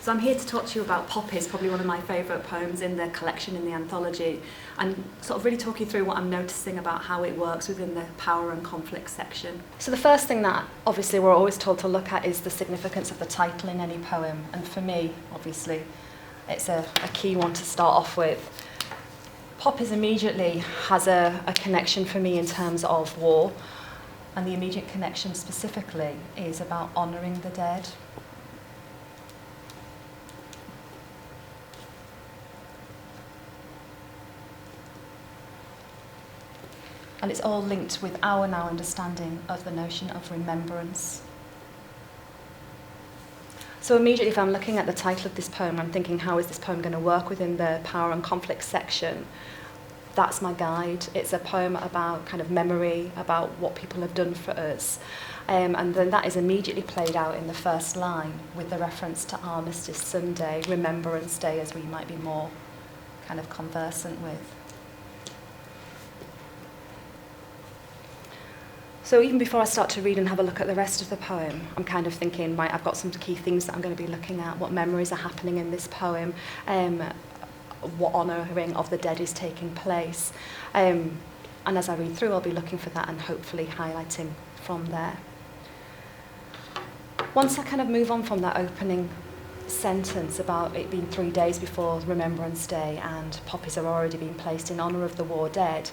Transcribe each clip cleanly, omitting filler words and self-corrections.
So I'm here to talk to you about Poppies, probably one of my favourite poems in the collection, in the anthology, and sort of really talk you through what I'm noticing about how it works within the power and conflict section. So the first thing that obviously we're always told to look at is the significance of the title in any poem, and for me, obviously, it's a key one to start off with. Poppies immediately has a connection for me in terms of war, and the immediate connection specifically is about honouring the dead. And it's all linked with our now understanding of the notion of remembrance. So immediately, if I'm looking at the title of this poem, I'm thinking, how is this poem going to work within the power and conflict section? That's my guide. It's a poem about kind of memory, about what people have done for us. And then that is immediately played out in the first line with the reference to Armistice Sunday, Remembrance Day, as we might be more kind of conversant with. So even before I start to read and have a look at the rest of the poem, I'm kind of thinking, right, I've got some key things that I'm going to be looking at, what memories are happening in this poem, what honouring of the dead is taking place. And as I read through, I'll be looking for that and hopefully highlighting from there. Once I kind of move on from that opening sentence about it being 3 days before Remembrance Day and poppies are already being placed in honour of the war dead,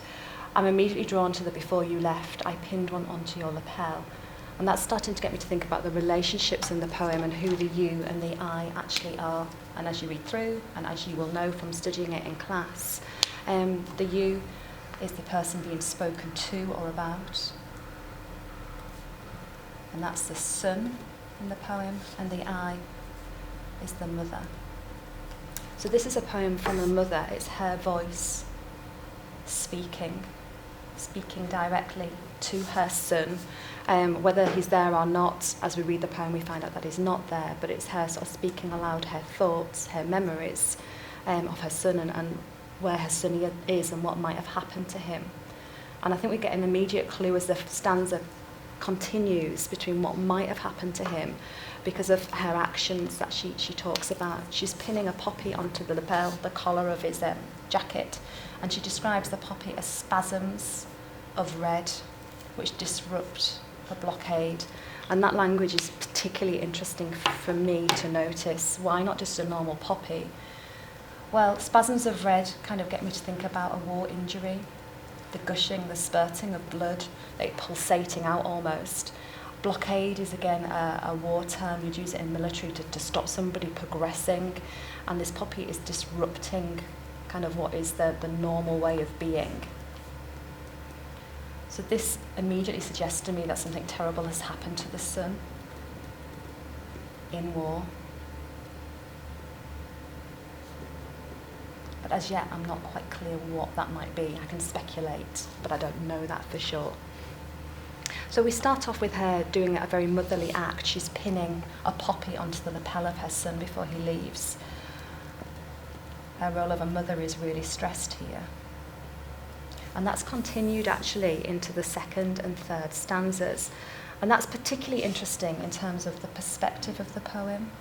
I'm immediately drawn to the before you left, I pinned one onto your lapel. And that's starting to get me to think about the relationships in the poem and who the you and the I actually are. And as you read through, and as you will know from studying it in class, the you is the person being spoken to or about. And that's the son in the poem, and the I is the mother. So this is a poem from a mother. It's her voice speaking directly to her son. Whether he's there or not, as we read the poem, we find out that he's not there, but it's her sort of speaking aloud her thoughts, her memories of her son and where her son is and what might have happened to him. And I think we get an immediate clue as the stanza continues between what might have happened to him because of her actions that she talks about. She's pinning a poppy onto the lapel, the collar of his jacket, and she describes the poppy as spasms of red which disrupt the blockade. And that language is particularly interesting for me to notice. Why not just a normal poppy? Well, spasms of red kind of get me to think about a war injury, the gushing, the spurting of blood, like pulsating out almost. Blockade is again a war term. You'd use it in military to stop somebody progressing, and this poppy is disrupting kind of what is the normal way of being. So this immediately suggests to me that something terrible has happened to the son in war. But as yet, I'm not quite clear what that might be. I can speculate, but I don't know that for sure. So we start off with her doing a very motherly act. She's pinning a poppy onto the lapel of her son before he leaves. Her role of a mother is really stressed here. And that's continued actually into the second and third stanzas. And that's particularly interesting in terms of the perspective of the poem.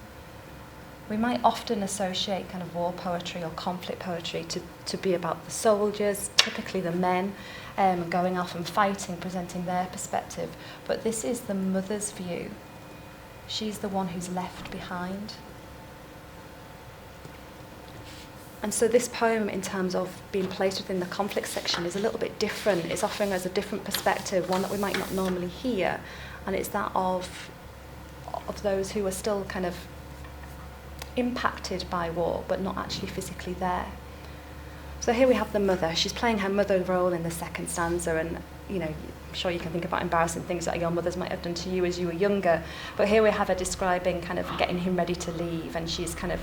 We might often associate kind of war poetry or conflict poetry to be about the soldiers, typically the men, going off and fighting, presenting their perspective. But this is the mother's view. She's the one who's left behind. And so this poem, in terms of being placed within the conflict section, is a little bit different. It's offering us a different perspective, one that we might not normally hear, and it's that of those who are still kind of impacted by war, but not actually physically there. So here we have the mother. She's playing her mother role in the second stanza, and you know, I'm sure you can think about embarrassing things that your mothers might have done to you as you were younger. But here we have her describing kind of getting him ready to leave, and she's kind of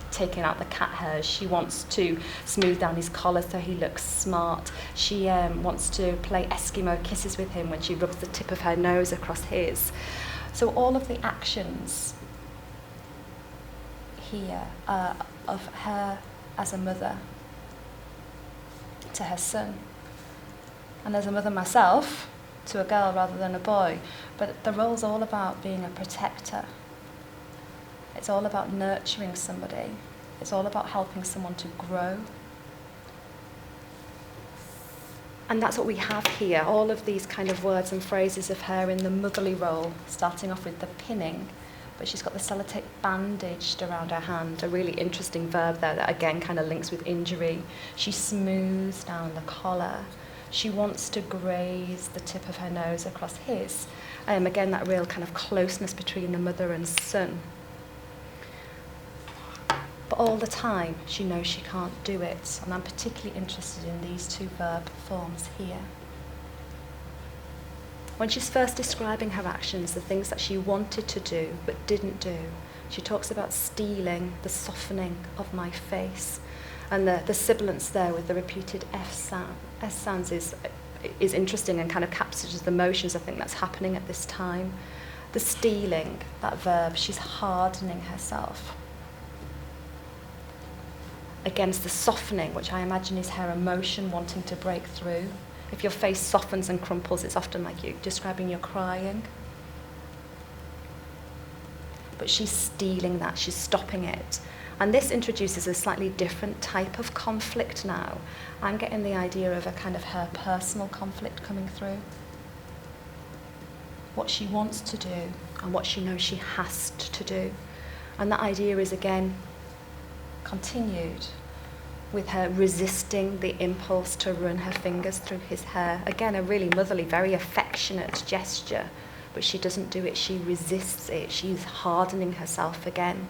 taking out the cat hairs. She wants to smooth down his collar so he looks smart. She wants to play Eskimo kisses with him when she rubs the tip of her nose across his. So all of the actions here of her as a mother to her son, and as a mother myself to a girl rather than a boy. But the role's all about being a protector. It's all about nurturing somebody. It's all about helping someone to grow. And that's what we have here, all of these kind of words and phrases of her in the motherly role, starting off with the pinning, but she's got the sellotape bandaged around her hand, a really interesting verb there that again kind of links with injury. She smooths down the collar. She wants to graze the tip of her nose across his. Again, that real kind of closeness between the mother and son. But all the time, she knows she can't do it. And I'm particularly interested in these two verb forms here. When she's first describing her actions, the things that she wanted to do but didn't do, she talks about stealing the softening of my face. And the sibilance there with the repeated S sounds is interesting and kind of captures the emotions I think that's happening at this time. The stealing, that verb, she's hardening herself against the softening, which I imagine is her emotion wanting to break through. If your face softens and crumples, it's often like you describing you're crying. But she's stealing that, she's stopping it. And this introduces a slightly different type of conflict now. I'm getting the idea of a kind of her personal conflict coming through. What she wants to do and what she knows she has to do. And that idea is again continued with her resisting the impulse to run her fingers through his hair. Again, a really motherly, very affectionate gesture, but she doesn't do it, she resists it, she's hardening herself again.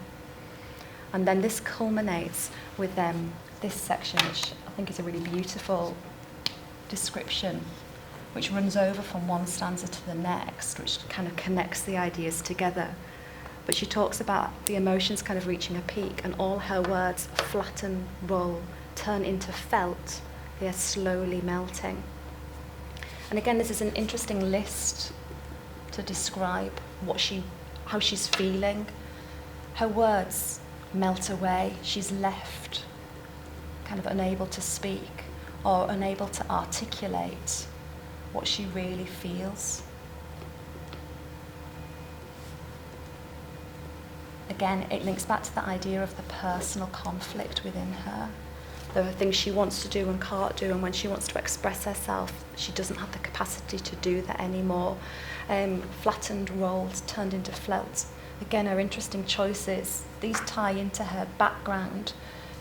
And then this culminates with this section, which I think is a really beautiful description, which runs over from one stanza to the next, which kind of connects the ideas together. But she talks about the emotions kind of reaching a peak, and all her words flatten, roll, turn into felt. They are slowly melting. And again, this is an interesting list to describe how she's feeling. Her words melt away. She's left kind of unable to speak or unable to articulate what she really feels. Again, it links back to the idea of the personal conflict within her. There are things she wants to do and can't do, and when she wants to express herself, she doesn't have the capacity to do that anymore. Flattened, rolled, turned into felt. Again, her interesting choices. These tie into her background.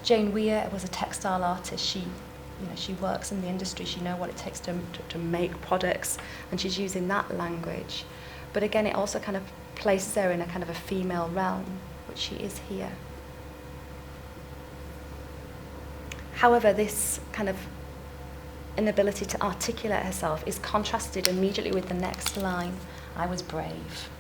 Jane Weir was a textile artist. She works in the industry. She knows what it takes to make products, and she's using that language. But again, it also kind of places her in a kind of a female realm, which she is here. However, this kind of inability to articulate herself is contrasted immediately with the next line, I was brave.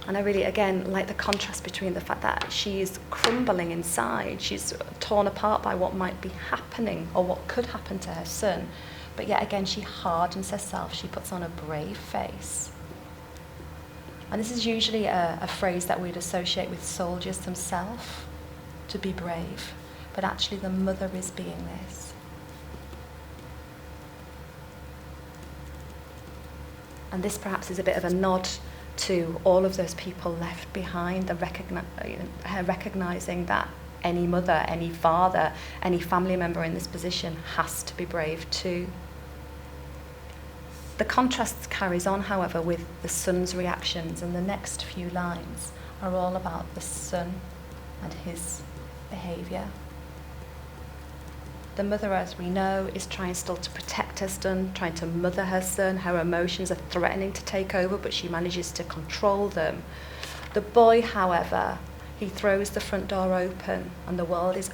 And I really, again, like the contrast between the fact that she's crumbling inside, she's torn apart by what might be happening or what could happen to her son, but yet again she hardens herself, she puts on a brave face. And this is usually a phrase that we'd associate with soldiers themselves, to be brave, but actually the mother is being this. And this perhaps is a bit of a nod to all of those people left behind, her recognising that any mother, any father, any family member in this position has to be brave too. The contrast carries on, however, with the son's reactions, and the next few lines are all about the son and his behaviour. The mother, as we know, is trying still to protect her son, trying to mother her son. Her emotions are threatening to take over, but she manages to control them. The boy, however, he throws the front door open and the world is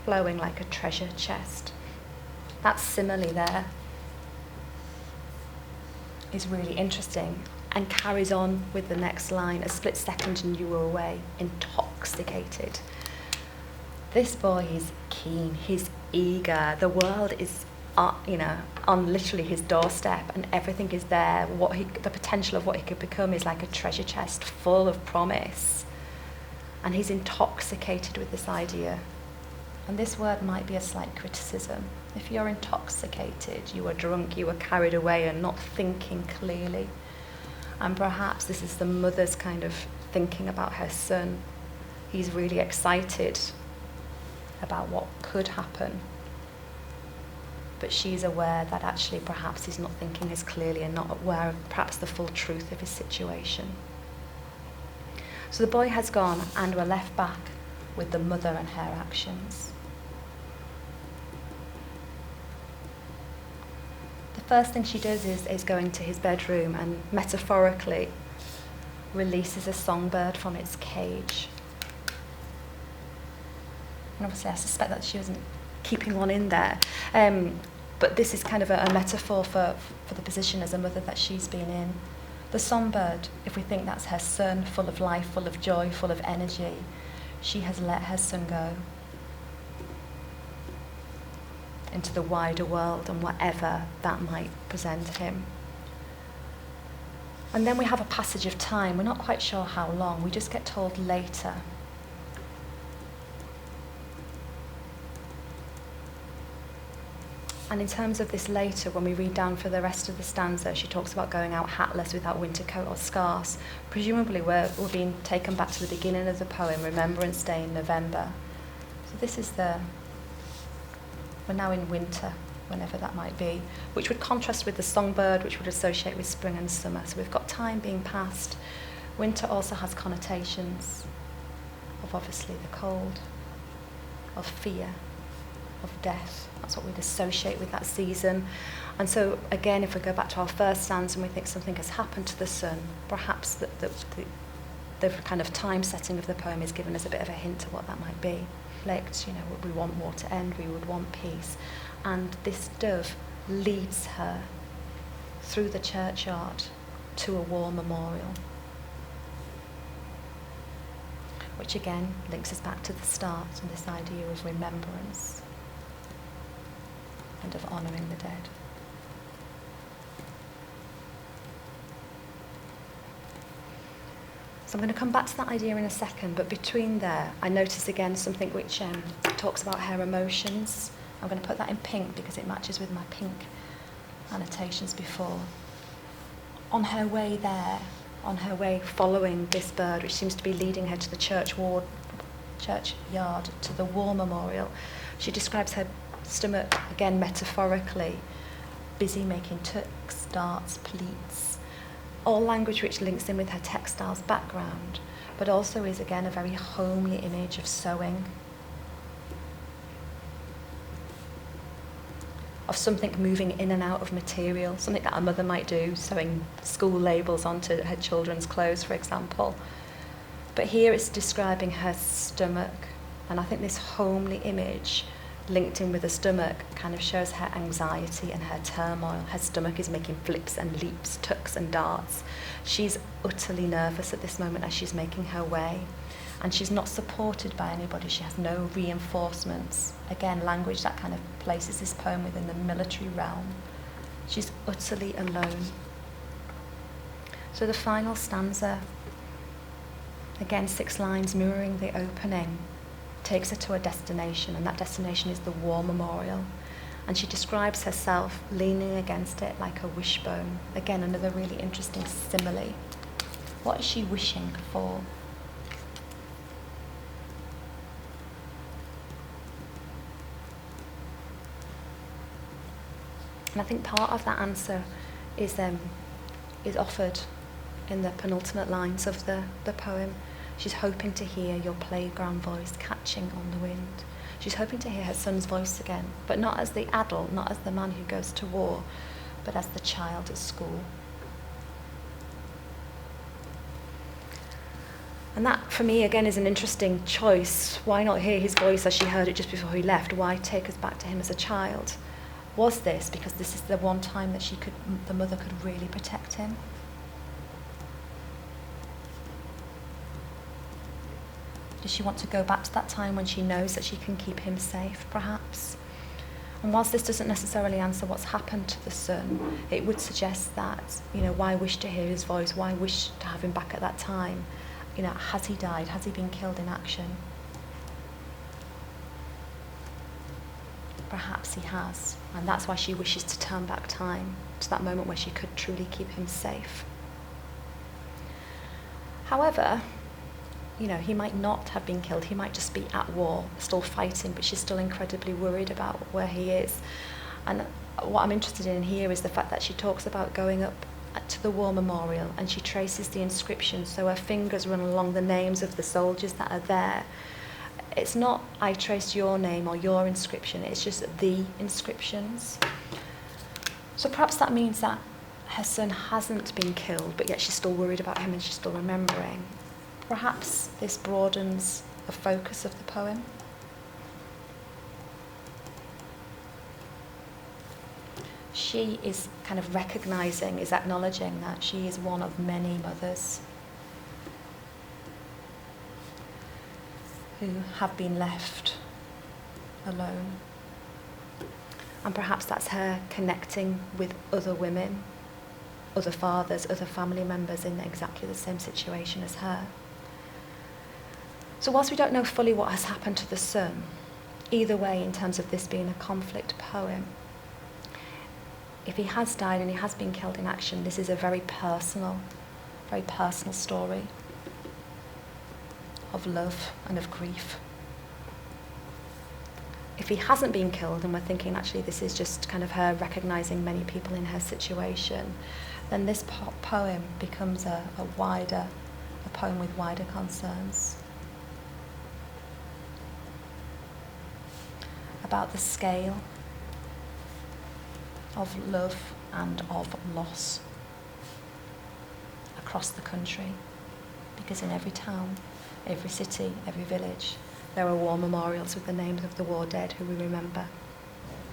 flowing like a treasure chest. That simile there is really interesting and carries on with the next line, a split second and you were away, intoxicated. This boy is keen, he's eager, the world is on literally his doorstep and everything is there. The potential of what he could become is like a treasure chest full of promise. And he's intoxicated with this idea. And this word might be a slight criticism. If you're intoxicated, you are drunk, you are carried away and not thinking clearly. And perhaps this is the mother's kind of thinking about her son. He's really excited about what could happen. But she's aware that actually perhaps he's not thinking as clearly and not aware of perhaps the full truth of his situation. So the boy has gone, and we're left back with the mother and her actions. The first thing she does is go into his bedroom and metaphorically releases a songbird from its cage. And obviously I suspect that she wasn't keeping one in there. But this is kind of a metaphor for the position as a mother that she's been in. The songbird, if we think that's her son, full of life, full of joy, full of energy, she has let her son go into the wider world and whatever that might present him. And then we have a passage of time. We're not quite sure how long. We just get told later. And in terms of this later, when we read down for the rest of the stanza, she talks about going out hatless without winter coat or scarves. Presumably we're being taken back to the beginning of the poem, Remembrance Day in November. So this is we're now in winter, whenever that might be, which would contrast with the songbird, which would associate with spring and summer. So we've got time being passed. Winter also has connotations of obviously the cold, of fear, of death. That's what we'd associate with that season. And so again, if we go back to our first stanza and we think something has happened to the sun, perhaps the kind of time setting of the poem is giving us a bit of a hint of what that might be. Reflect, we want war to end, we would want peace. And this dove leads her through the churchyard to a war memorial, which again links us back to the start and this idea of remembrance and of honouring the dead. So I'm going to come back to that idea in a second, but between there, I notice again something which talks about her emotions. I'm going to put that in pink because it matches with my pink annotations before. On her way there, on her way following this bird, which seems to be leading her to the churchyard, to the war memorial, she describes her stomach, again metaphorically, busy making tucks, darts, pleats, all language which links in with her textiles background, but also is again a very homely image of sewing, of something moving in and out of material, something that a mother might do, sewing school labels onto her children's clothes, for example. But here it's describing her stomach, and I think this homely image linked in with the stomach kind of shows her anxiety and her turmoil. Her stomach is making flips and leaps, tucks and darts. She's utterly nervous at this moment as she's making her way, and she's not supported by anybody. She has no reinforcements. Again, language that kind of places this poem within the military realm. She's utterly alone. So the final stanza, again 6 lines mirroring the opening, takes her to a destination, and that destination is the war memorial. And she describes herself leaning against it like a wishbone. Again, another really interesting simile. What is she wishing for? And I think part of that answer is offered in the penultimate lines of the poem. She's hoping to hear your playground voice catching on the wind. She's hoping to hear her son's voice again, but not as the adult, not as the man who goes to war, but as the child at school. And that, for me, again, is an interesting choice. Why not hear his voice as she heard it just before he left? Why take us back to him as a child? Was this because this is the one time that the mother could really protect him? Does she want to go back to that time when she knows that she can keep him safe, perhaps? And whilst this doesn't necessarily answer what's happened to the son, it would suggest that, why wish to hear his voice? Why wish to have him back at that time? Has he died? Has he been killed in action? Perhaps he has. And that's why she wishes to turn back time to that moment where she could truly keep him safe. However, you know, he might not have been killed, he might just be at war, still fighting, but she's still incredibly worried about where he is. And what I'm interested in here is the fact that she talks about going up to the war memorial and she traces the inscriptions, so her fingers run along the names of the soldiers that are there. It's not, I traced your name or your inscription, it's just the inscriptions. So perhaps that means that her son hasn't been killed, but yet she's still worried about him and she's still remembering. Perhaps this broadens the focus of the poem. She is kind of recognising, is acknowledging that she is one of many mothers who have been left alone. And perhaps that's her connecting with other women, other fathers, other family members in exactly the same situation as her. So whilst we don't know fully what has happened to the son, either way in terms of this being a conflict poem, if he has died and he has been killed in action, this is a very personal story of love and of grief. If he hasn't been killed and we're thinking actually this is just kind of her recognising many people in her situation, then this poem becomes a poem with wider concerns about the scale of love and of loss across the country, because in every town, every city, every village, there are war memorials with the names of the war dead who we remember.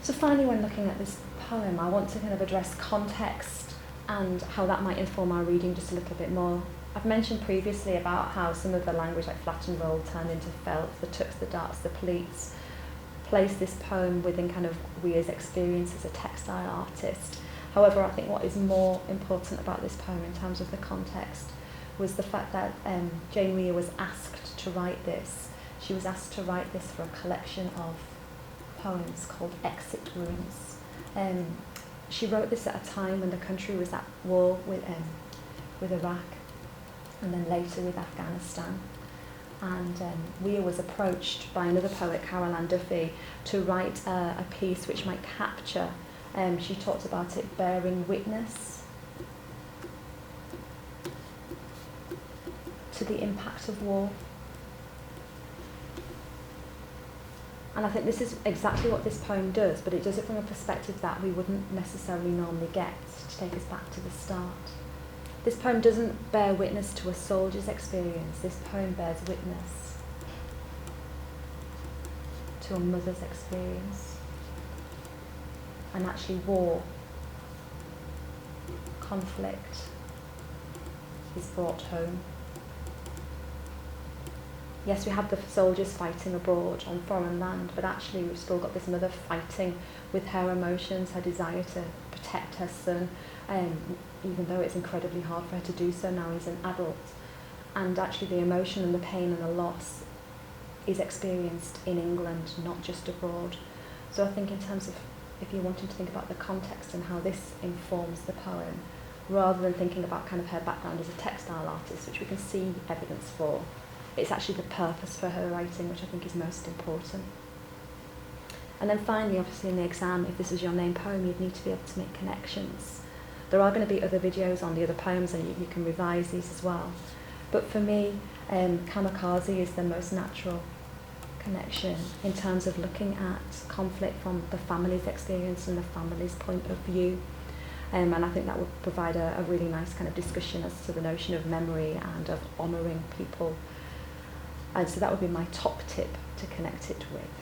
So finally, when looking at this poem, I want to kind of address context and how that might inform our reading just a little bit more. I've mentioned previously about how some of the language, like flat and roll, turned into felt, the tucks, the darts, the pleats, place this poem within kind of Weir's experience as a textile artist. However, I think what is more important about this poem in terms of the context was the fact that Jane Weir was asked to write this. She was asked to write this for a collection of poems called Exit Wounds. She wrote this at a time when the country was at war with Iraq and then later with Afghanistan. And Weir was approached by another poet, Carol Ann Duffy, to write a piece which might capture, she talked about it bearing witness to the impact of war. And I think this is exactly what this poem does, but it does it from a perspective that we wouldn't necessarily normally get, to take us back to the start. This poem doesn't bear witness to a soldier's experience. This poem bears witness to a mother's experience. And actually war, conflict, is brought home. Yes, we have the soldiers fighting abroad on foreign land, but actually we've still got this mother fighting with her emotions, her desire to protect her son, even though it's incredibly hard for her to do so now as an adult. And actually the emotion and the pain and the loss is experienced in England, not just abroad. So I think in terms of, if you're wanting to think about the context and how this informs the poem, rather than thinking about kind of her background as a textile artist, which we can see evidence for, it's actually the purpose for her writing, which I think is most important. And then finally, obviously in the exam, if this is your main poem, you'd need to be able to make connections. There are going to be other videos on the other poems and you can revise these as well. But for me, Kamikaze is the most natural connection in terms of looking at conflict from the family's experience and the family's point of view. And I think that would provide a really nice kind of discussion as to the notion of memory and of honouring people. And so that would be my top tip to connect it with.